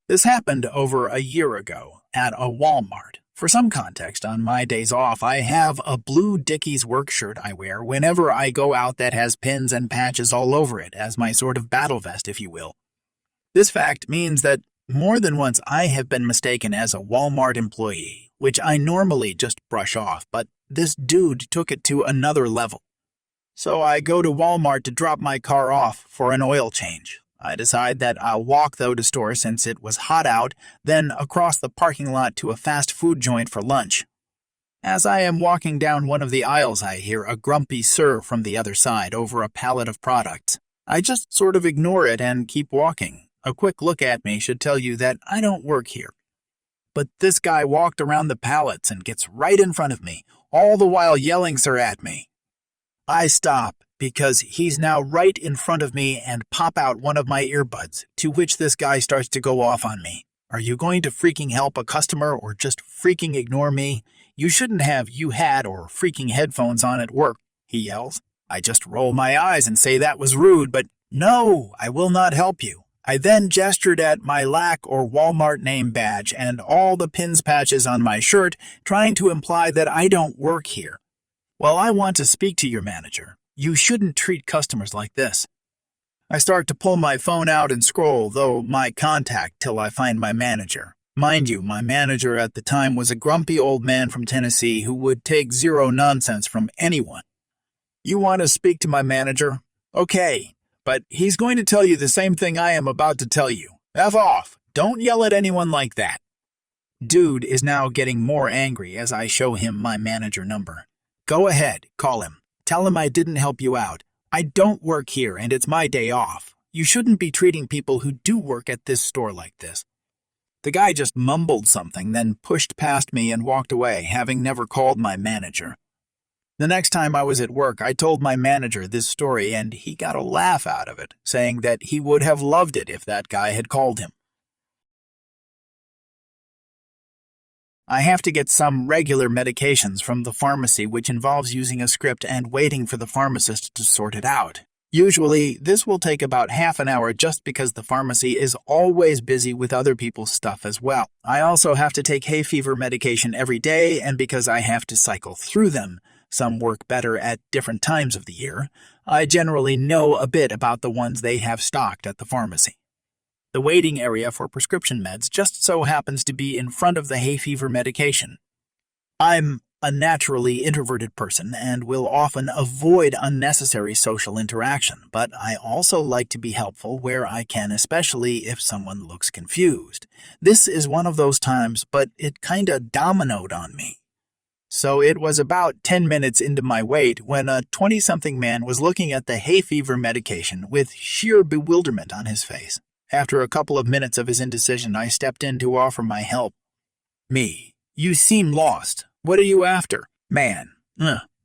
This happened over a year ago at a Walmart. For some context, on my days off, I have a blue Dickies work shirt I wear whenever I go out that has pins and patches all over it, as my sort of battle vest, if you will. This fact means that more than once I have been mistaken as a Walmart employee, which I normally just brush off, but this dude took it to another level. So I go to Walmart to drop my car off for an oil change. I decide that I'll walk though to store since it was hot out, then across the parking lot to a fast food joint for lunch. As I am walking down one of the aisles, I hear a grumpy sir from the other side over a pallet of products. I just sort of ignore it and keep walking. A quick look at me should tell you that I don't work here. But this guy walked around the pallets and gets right in front of me, all the while yelling sir at me. I stop because he's now right in front of me and pop out one of my earbuds, to which this guy starts to go off on me. Are you going to freaking help a customer or just freaking ignore me? You shouldn't have you had or freaking headphones on at work, he yells. I just roll my eyes and say that was rude, but no, I will not help you. I then gestured at my LAC or Walmart name badge and all the pins patches on my shirt, trying to imply that I don't work here. Well, I want to speak to your manager. You shouldn't treat customers like this. I start to pull my phone out and scroll, though my contact, till I find my manager. Mind you, my manager at the time was a grumpy old man from Tennessee who would take zero nonsense from anyone. You want to speak to my manager? Okay, but he's going to tell you the same thing I am about to tell you. F off. Don't yell at anyone like that. Dude is now getting more angry as I show him my manager number. Go ahead, call him. Tell him I didn't help you out. I don't work here and it's my day off. You shouldn't be treating people who do work at this store like this. The guy just mumbled something, then pushed past me and walked away, having never called my manager. The next time I was at work, I told my manager this story and he got a laugh out of it, saying that he would have loved it if that guy had called him. I have to get some regular medications from the pharmacy, which involves using a script and waiting for the pharmacist to sort it out. Usually, this will take about half an hour just because the pharmacy is always busy with other people's stuff as well. I also have to take hay fever medication every day, and because I have to cycle through them, some work better at different times of the year, I generally know a bit about the ones they have stocked at the pharmacy. The waiting area for prescription meds just so happens to be in front of the hay fever medication. I'm a naturally introverted person and will often avoid unnecessary social interaction, but I also like to be helpful where I can, especially if someone looks confused. This is one of those times, but it kinda dominoed on me. So it was about 10 minutes into my wait when a 20-something man was looking at the hay fever medication with sheer bewilderment on his face. After a couple of minutes of his indecision, I stepped in to offer my help. Me. You seem lost. What are you after? Man.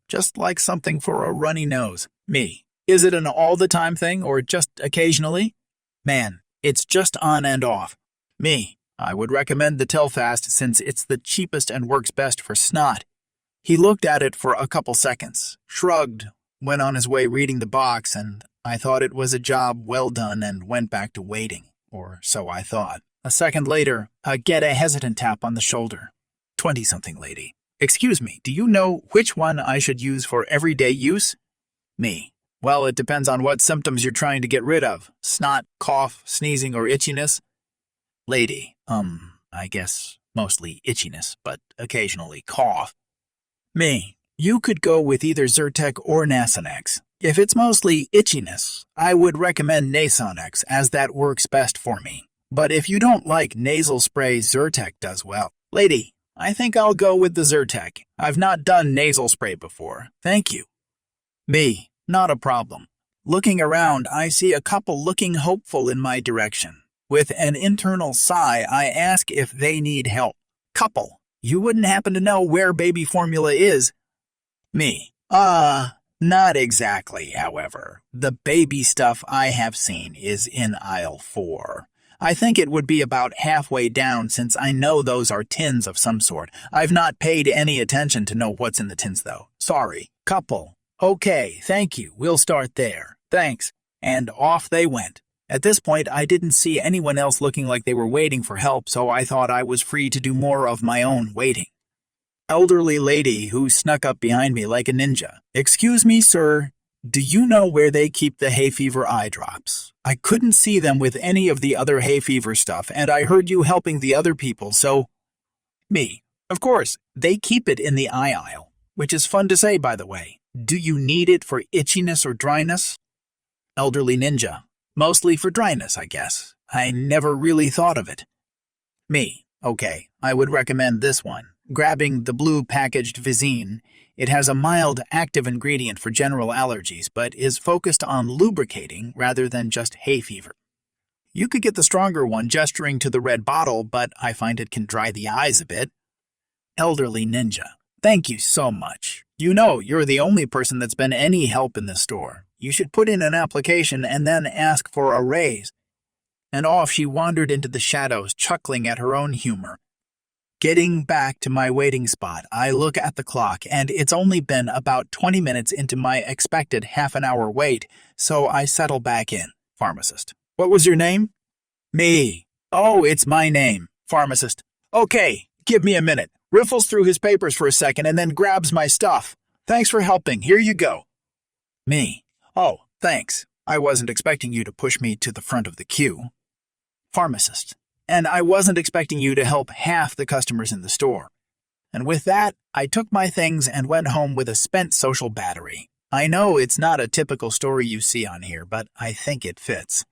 Just like something for a runny nose. Me. Is it an all-the-time thing or just occasionally? Man. It's just on and off. Me. I would recommend the Telfast since it's the cheapest and works best for snot. He looked at it for a couple seconds, shrugged, went on his way reading the box, and I thought it was a job well done and went back to waiting, or so I thought. A second later, I get a hesitant tap on the shoulder. 20-something lady. Excuse me, do you know which one I should use for everyday use? Me. Well, it depends on what symptoms you're trying to get rid of. Snot, cough, sneezing, or itchiness. Lady. I guess mostly itchiness, but occasionally cough. Me. You could go with either Zyrtec or Nasonex. If it's mostly itchiness, I would recommend Nasonex as that works best for me. But if you don't like nasal spray, Zyrtec does well. Lady, I think I'll go with the Zyrtec. I've not done nasal spray before. Thank you. Me. Not a problem. Looking around, I see a couple looking hopeful in my direction. With an internal sigh, I ask if they need help. Couple. You wouldn't happen to know where baby formula is? Me. Not exactly, however. The baby stuff I have seen is in aisle 4. I think it would be about halfway down since I know those are tins of some sort. I've not paid any attention to know what's in the tins, though. Sorry. Couple. Okay, thank you. We'll start there. Thanks. And off they went. At this point, I didn't see anyone else looking like they were waiting for help, so I thought I was free to do more of my own waiting. Elderly lady who snuck up behind me like a ninja. "Excuse me, sir. Do you know where they keep the hay fever eye drops? I couldn't see them with any of the other hay fever stuff, and I heard you helping the other people, so—" Me. "Of course, they keep it in the eye aisle, which is fun to say, by the way. Do you need it for itchiness or dryness?" Elderly ninja. "Mostly for dryness, I guess. I never really thought of it." Me. "Okay, I would recommend this one. Grabbing the blue packaged Visine. It has a mild active ingredient for general allergies, but is focused on lubricating rather than just hay fever. You could get the stronger one gesturing to the red bottle, but I find it can dry the eyes a bit." Elderly ninja. "Thank you so much. You know you're the only person that's been any help in this store. You should put in an application and then ask for a raise." And off she wandered into the shadows, chuckling at her own humor. Getting back to my waiting spot, I look at the clock, and it's only been about 20 minutes into my expected half-an-hour wait, so I settle back in. Pharmacist. "What was your name?" Me. "Oh, it's my name." Pharmacist. "Okay, give me a minute." Riffles through his papers for a second and then grabs my stuff. "Thanks for helping. Here you go." Me. "Oh, thanks. I wasn't expecting you to push me to the front of the queue." Pharmacist. "And I wasn't expecting you to help half the customers in the store." And with that, I took my things and went home with a spent social battery. I know it's not a typical story you see on here, but I think it fits.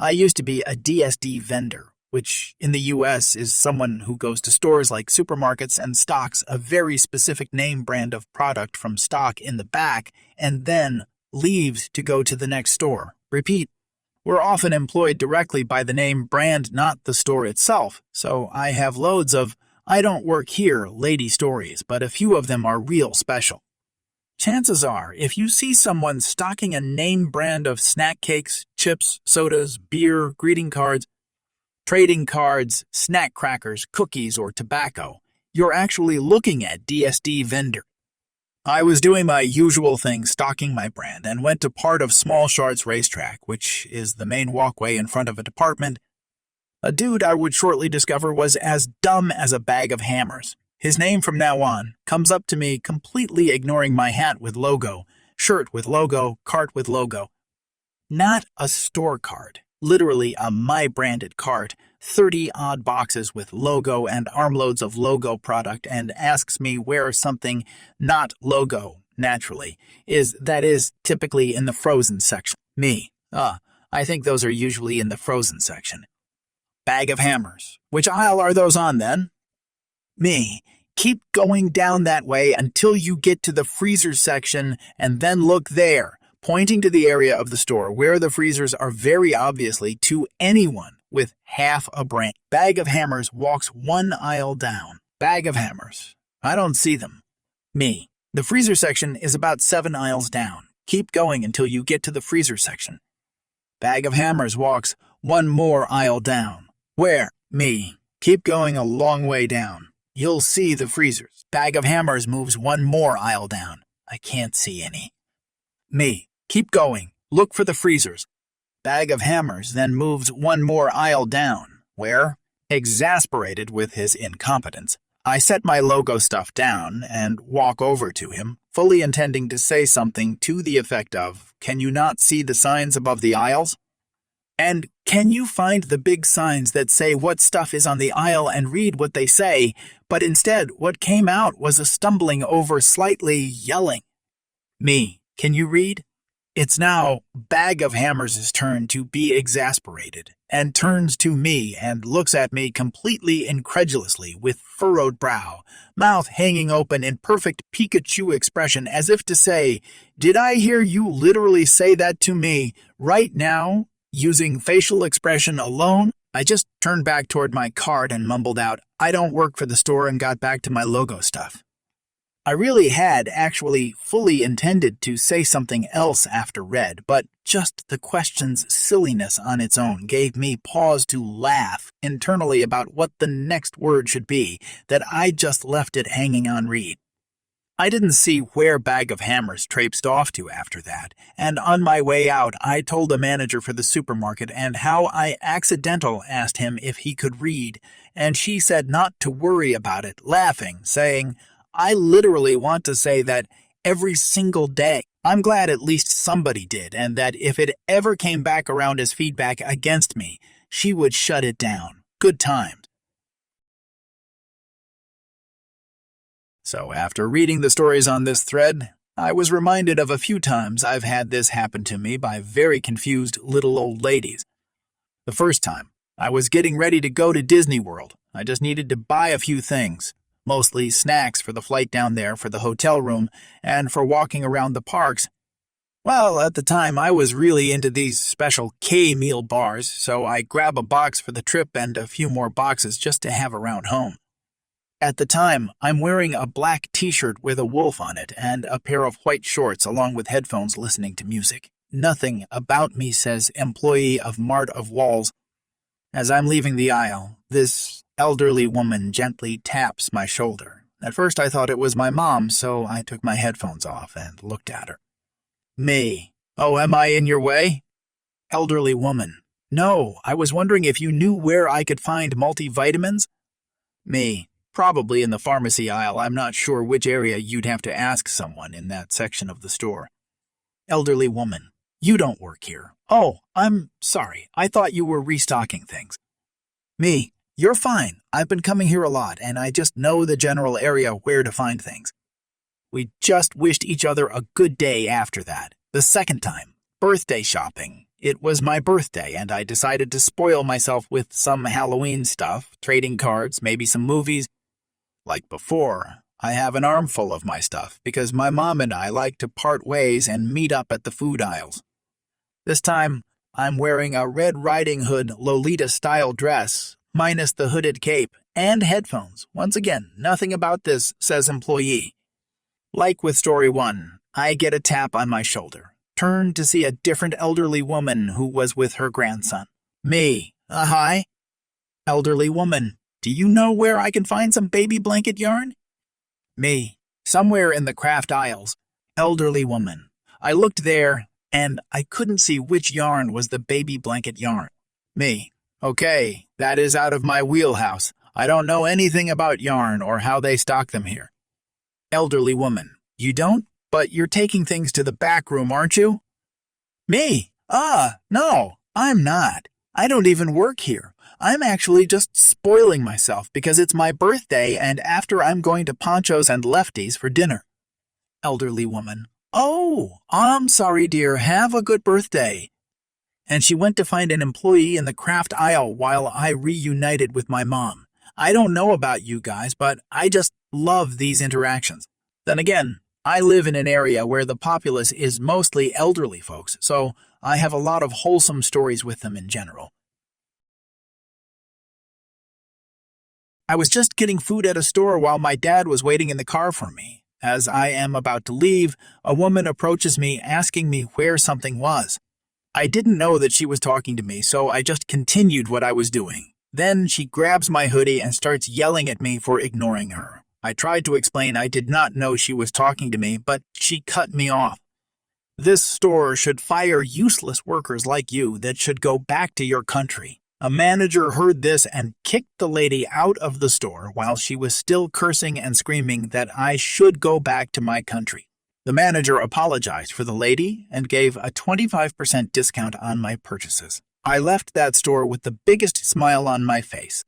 I used to be a DSD vendor, which in the US is someone who goes to stores like supermarkets and stocks a very specific name brand of product from stock in the back and then leaves to go to the next store. Repeat. We're often employed directly by the name brand, not the store itself, so I have loads of "I don't work here" lady stories, but a few of them are real special. Chances are, if you see someone stocking a name brand of snack cakes, chips, sodas, beer, greeting cards, trading cards, snack crackers, cookies, or tobacco, you're actually looking at DSD vendor. I was doing my usual thing, stocking my brand, and went to part of Small Shards Racetrack, which is the main walkway in front of a department. A dude I would shortly discover was as dumb as a bag of hammers. His name from now on comes up to me completely ignoring my hat with logo, shirt with logo, cart with logo. Not a store cart, literally a my-branded cart, 30-odd boxes with logo and armloads of logo product, and asks me where something not logo, naturally, that is typically in the frozen section. Me. I think those are usually in the frozen section. Bag of hammers. Which aisle are those on then? Me. Keep going down that way until you get to the freezer section and then look there, pointing to the area of the store where the freezers are very obviously to anyone with half a brain. Bag of hammers walks one aisle down. Bag of hammers. I don't see them. Me. The freezer section is about 7 aisles down. Keep going until you get to the freezer section. Bag of hammers walks one more aisle down. Where? Me. Keep going a long way down. You'll see the freezers. Bag of hammers moves one more aisle down. I can't see any. Me. Keep going. Look for the freezers. Bag of hammers then moves one more aisle down. Where? Exasperated with his incompetence, I set my logo stuff down and walk over to him, fully intending to say something to the effect of, "Can you not see the signs above the aisles? And can you find the big signs that say what stuff is on the aisle and read what they say?" But instead, what came out was a stumbling over, slightly yelling. Me. Can you read? It's now Bag of Hammers' turn to be exasperated, and turns to me and looks at me completely incredulously with furrowed brow, mouth hanging open in perfect Pikachu expression as if to say, "Did I hear you literally say that to me right now?" Using facial expression alone, I just turned back toward my cart and mumbled out, "I don't work for the store," and got back to my logo stuff. I really had actually fully intended to say something else after read, but just the question's silliness on its own gave me pause to laugh internally about what the next word should be, that I just left it hanging on read. I didn't see where Bag of Hammers traipsed off to after that, and on my way out, I told the manager for the supermarket and how I accidental asked him if he could read, and she said not to worry about it, laughing, saying, I literally want to say that every single day. I'm glad at least somebody did, and that if it ever came back around as feedback against me, she would shut it down. Good times. So after reading the stories on this thread, I was reminded of a few times I've had this happen to me by very confused little old ladies. The first time, I was getting ready to go to Disney World. I just needed to buy a few things, mostly snacks for the flight down there for the hotel room and for walking around the parks. Well, at the time, I was really into these special K-meal bars, so I grab a box for the trip and a few more boxes just to have around home. At the time, I'm wearing a black t-shirt with a wolf on it and a pair of white shorts along with headphones listening to music. Nothing about me says employee of Mart of Walls. As I'm leaving the aisle, this elderly woman gently taps my shoulder. At first I thought it was my mom, so I took my headphones off and looked at her. Me. Oh, am I in your way? Elderly woman. No, I was wondering if you knew where I could find multivitamins? Me. Probably in the pharmacy aisle. I'm not sure which area you'd have to ask someone in that section of the store. Elderly woman. You don't work here. Oh, I'm sorry. I thought you were restocking things. Me. You're fine. I've been coming here a lot, and I just know the general area where to find things. We just wished each other a good day after that. The second time. Birthday shopping. It was my birthday, and I decided to spoil myself with some Halloween stuff, trading cards, maybe some movies. Like before, I have an armful of my stuff because my mom and I like to part ways and meet up at the food aisles. This time, I'm wearing a Red Riding Hood Lolita-style dress, minus the hooded cape, and headphones. Once again, nothing about this says employee. Like with story 1, I get a tap on my shoulder. Turn to see a different elderly woman who was with her grandson. Me. Hi. Elderly woman. Do you know where I can find some baby blanket yarn? Me. Somewhere in the craft aisles. Elderly woman. I looked there, and I couldn't see which yarn was the baby blanket yarn. Me. Okay, that is out of my wheelhouse. I don't know anything about yarn or how they stock them here. Elderly woman. You don't? But you're taking things to the back room, aren't you? Me. No, I'm not. I don't even work here. I'm actually just spoiling myself because it's my birthday and after I'm going to Poncho's and Lefty's for dinner. Elderly woman. Oh, I'm sorry, dear. Have a good birthday. And she went to find an employee in the craft aisle while I reunited with my mom. I don't know about you guys, but I just love these interactions. Then again, I live in an area where the populace is mostly elderly folks, so I have a lot of wholesome stories with them in general. I was just getting food at a store while my dad was waiting in the car for me. As I am about to leave, a woman approaches me asking me where something was. I didn't know that she was talking to me, so I just continued what I was doing. Then she grabs my hoodie and starts yelling at me for ignoring her. I tried to explain I did not know she was talking to me, but she cut me off. This store should fire useless workers like you that should go back to your country. A manager heard this and kicked the lady out of the store while she was still cursing and screaming that I should go back to my country. The manager apologized for the lady and gave a 25% discount on my purchases. I left that store with the biggest smile on my face.